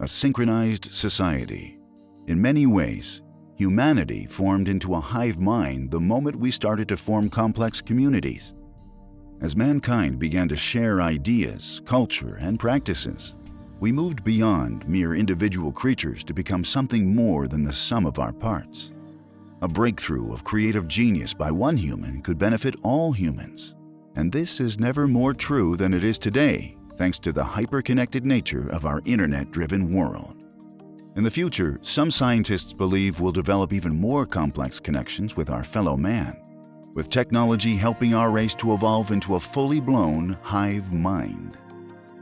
A synchronized society. In many ways, humanity formed into a hive mind the moment we started to form complex communities. As mankind began to share ideas, culture, and practices, we moved beyond mere individual creatures to become something more than the sum of our parts. A breakthrough of creative genius by one human could benefit all humans. And this is never more true than it is today, thanks to the hyper-connected nature of our internet-driven world. In the future, some scientists believe we'll develop even more complex connections with our fellow man, with technology helping our race to evolve into a fully blown hive mind.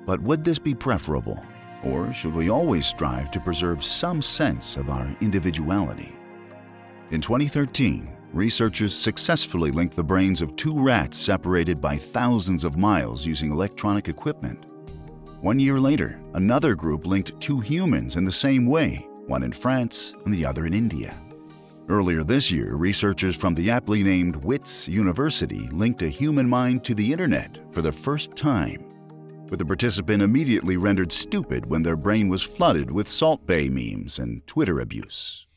But would this be preferable, or should we always strive to preserve some sense of our individuality? In 2013, researchers successfully linked the brains of two rats separated by thousands of miles using electronic equipment. 1 year later, another group linked two humans in the same way, one in France and the other in India. Earlier this year, researchers from the aptly named WITS University linked a human mind to the internet for the first time, with the participant immediately rendered stupid when their brain was flooded with Salt Bae memes and Twitter abuse.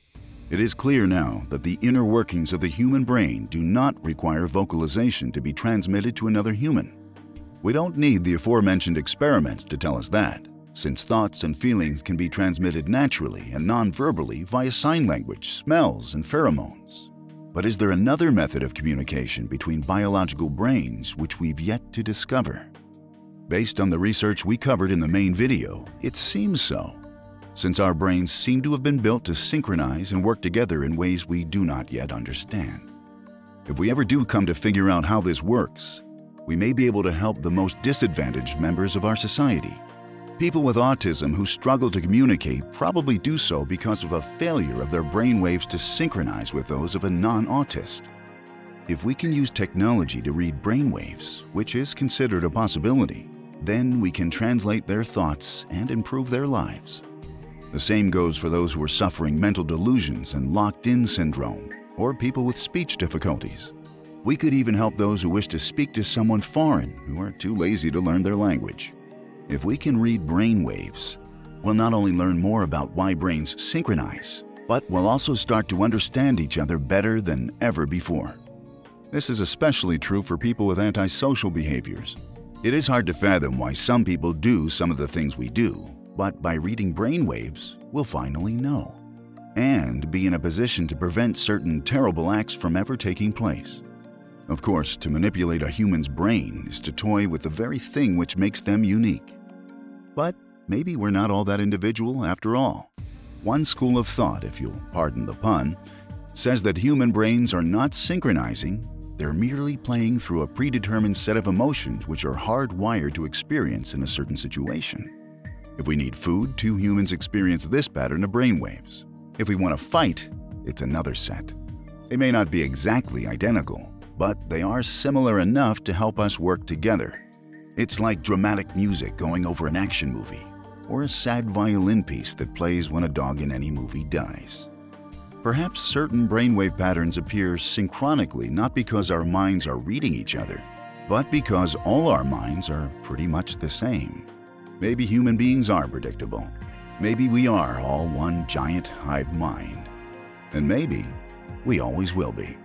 It is clear now that the inner workings of the human brain do not require vocalization to be transmitted to another human. We don't need the aforementioned experiments to tell us that, since thoughts and feelings can be transmitted naturally and non-verbally via sign language, smells, and pheromones. But is there another method of communication between biological brains which we've yet to discover? Based on the research we covered in the main video, it seems so, since our brains seem to have been built to synchronize and work together in ways we do not yet understand. If we ever do come to figure out how this works, we may be able to help the most disadvantaged members of our society. People with autism who struggle to communicate probably do so because of a failure of their brainwaves to synchronize with those of a non-autist. If we can use technology to read brainwaves, which is considered a possibility, then we can translate their thoughts and improve their lives. The same goes for those who are suffering mental delusions and locked-in syndrome, or people with speech difficulties. We could even help those who wish to speak to someone foreign who are too lazy to learn their language. If we can read brainwaves, we'll not only learn more about why brains synchronize, but we'll also start to understand each other better than ever before. This is especially true for people with antisocial behaviors. It is hard to fathom why some people do some of the things we do, but by reading brainwaves, we'll finally know, and be in a position to prevent certain terrible acts from ever taking place. Of course, to manipulate a human's brain is to toy with the very thing which makes them unique. But maybe we're not all that individual after all. One school of thought, if you'll pardon the pun, says that human brains are not synchronizing, they're merely playing through a predetermined set of emotions which are hardwired to experience in a certain situation. If we need food, two humans experience this pattern of brainwaves. If we want to fight, it's another set. They may not be exactly identical, but they are similar enough to help us work together. It's like dramatic music going over an action movie, or a sad violin piece that plays when a dog in any movie dies. Perhaps certain brainwave patterns appear synchronically not because our minds are reading each other, but because all our minds are pretty much the same. Maybe human beings are predictable. Maybe we are all one giant hive mind. And maybe we always will be.